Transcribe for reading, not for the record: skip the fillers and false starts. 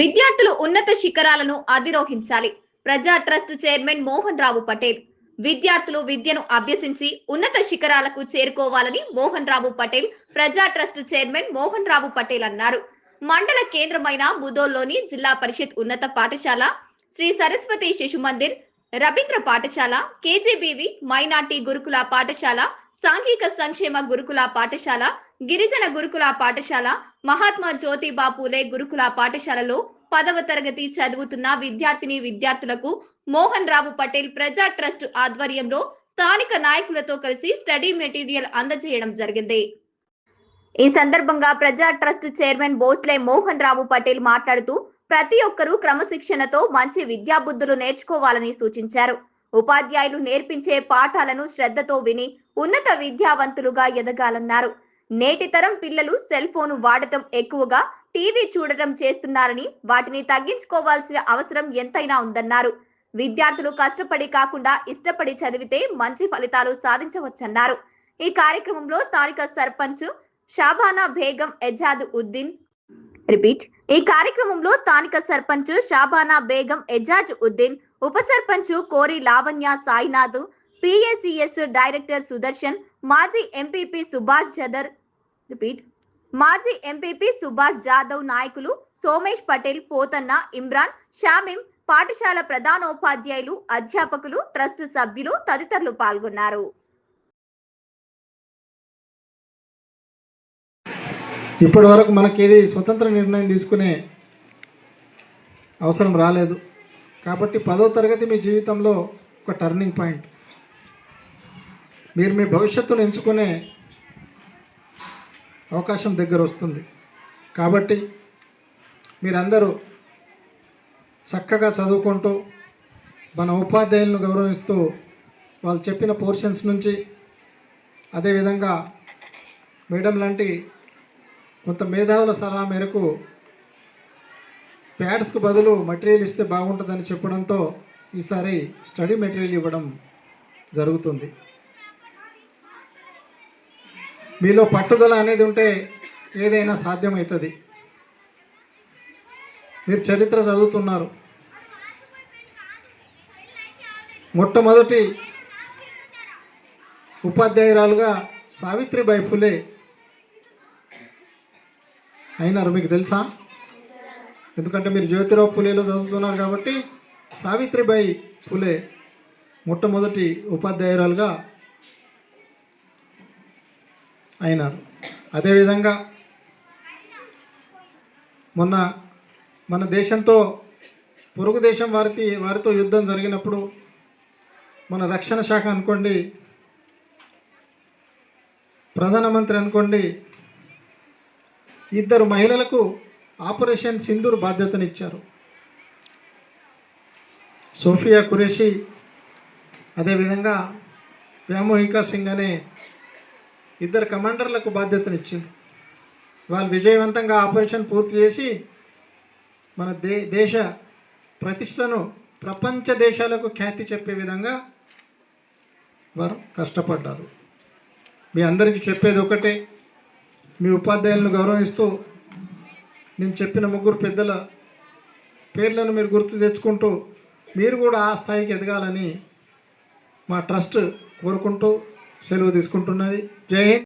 విద్యార్థులు ఉన్నత శిఖరాలను అధిరోహించాలి. ప్రజా ట్రస్ట్ చైర్మన్ మోహన్ రావు పటేల్. విద్యార్థులు విద్యను అభ్యసించి ఉన్నత శిఖరాలకు చేరుకోవాలని మోహన్ రావు పటేల్ ప్రజా ట్రస్ట్ చైర్మన్ మోహన్ రావు పటేల్ అన్నారు. మండల కేంద్రమైన ముదోల్లోని జిల్లా పరిషత్ ఉన్నత పాఠశాల, శ్రీ సరస్వతి శిశు మందిర్, రవీంద్ర పాఠశాల, కేజీబీవి మైనార్టీ గురుకుల పాఠశాల, సాంఘిక సంక్షేమ గురుకుల పాఠశాల, గిరిజన గురుకుల పాఠశాల, మహాత్మా జ్యోతిబా పూలే గురుకుల పాఠశాలలో 10వ తరగతి చదువుతున్న విద్యార్థులకు మోహన్ రావు పటేల్ ప్రజా ట్రస్ట్ ఆధ్వర్యంలో స్థానిక నాయకులతో కలిసి స్టడీ మెటీరియల్ అందజేయడం జరిగింది. ఈ సందర్భంగా ప్రజా ట్రస్ట్ చైర్మన్ బోస్లే మోహన్ రావు పటేల్ మాట్లాడుతూ ప్రతి ఒక్కరూ క్రమశిక్షణతో మంచి విద్యాబుద్ధులు నేర్చుకోవాలని సూచించారు. ఉపాధ్యాయులు నేర్పించే పాఠాలను శ్రద్ధతో విని ఉన్నత విద్యావంతులుగా ఎదగాలన్నారు. నేటి తరం పిల్లలు సెల్ ఫోన్ వాడటం ఎక్కువగా, టీవీ చూడటం చేస్తున్నారని, వాటిని తగ్గించుకోవాల్సిన అవసరం ఎంతైనా ఉందన్నారు. విద్యార్థులు కష్టపడి కాకుండా ఇష్టపడి చదివితే మంచి ఫలితాలు సాధించవచ్చన్నారు. ఈ కార్యక్రమంలో స్థానిక సర్పంచ్ షాబానా బేగం ఎజాద్ ఉద్దీన్ ఈ కార్యక్రమంలో స్థానిక సర్పంచ్ షాబానా బేగం ఎజాజ్ ఉద్దీన్, ఉప సర్పంచ్ కోరి లావణ్య సాయినాథ్, పిఏసిఎస్ డైరెక్టర్ సుదర్శన్, మాజీ ఎంపీపీ సుభాష్ జాదవ్ నాయకులు సోమేష్ పటేల్, పోతన్న, ఇమ్రాన్, షామీం, పాఠశాల ప్రధానోపాధ్యాయులు, అధ్యాపకులు, ట్రస్ట్ సభ్యులు తదితరులు పాల్గొన్నారు. ఇప్పటి వరకు మనకేది స్వతంత్ర నిర్ణయం తీసుకునే అవసరం రాలేదు కాబట్టి 10వ తరగతి మీ జీవితంలో ఒక టర్నింగ్ పాయింట్. మీరు మీ భవిష్యత్తును ఎంచుకునే అవకాశం దగ్గర వస్తుంది. కాబట్టి మీరందరూ చక్కగా చదువుకుంటూ మన ఉపాధ్యాయులను గౌరవిస్తూ వాళ్ళు చెప్పిన పోర్షన్స్ నుంచి, అదేవిధంగా మేడం లాంటి కొంత మేధావుల సలహా మేరకు ప్యాడ్స్కు బదులు మెటీరియల్ ఇస్తే బాగుంటుందని చెప్పడంతో ఈసారి స్టడీ మెటీరియల్ ఇవ్వడం జరుగుతుంది. మీలో పట్టుదల అనేది ఉంటే ఏదైనా సాధ్యమవుతుంది. మీరు చరిత్ర చదువుతున్నారు. మొట్టమొదటి ఉపాధ్యాయురాలుగా సావిత్రిబాయి ఫులే అయినారు. మీకు తెలుసా? ఎందుకంటే మీరు జ్యోతిరావు ఫులేలో చదువుతున్నారు కాబట్టి సావిత్రిబాయి ఫులే మొట్టమొదటి ఉపాధ్యాయురాలుగా అయినారు. అదేవిధంగా మొన్న మన దేశంతో పొరుగు దేశం వారితో యుద్ధం జరిగినప్పుడు మన రక్షణ శాఖ అనుకోండి, ప్రధానమంత్రి అనుకోండి, 2 మహిళలకు ఆపరేషన్ సింధూర్ బాధ్యతనిచ్చారు. సోఫియా ఖురేషి, అదేవిధంగా వ్యామోహికా సింగ్ అనే 2 కమాండర్లకు బాధ్యతనిచ్చింది. వాళ్ళు విజయవంతంగా ఆపరేషన్ పూర్తి చేసి మన దేశ ప్రతిష్టను ప్రపంచ దేశాలకు ఖ్యాతి చెప్పే విధంగా వారు కష్టపడ్డారు. మీ అందరికీ చెప్పేది ఒకటే, మీ ఉపాధ్యాయులను గౌరవిస్తూ నేను చెప్పిన 3 పెద్దల పేర్లను మీరు గుర్తు తెచ్చుకుంటూ మీరు కూడా ఆ స్థాయికి ఎదగాలని మా ట్రస్ట్ కోరుకుంటూ సెలవు తీసుకుంటున్నది. జై హింద్.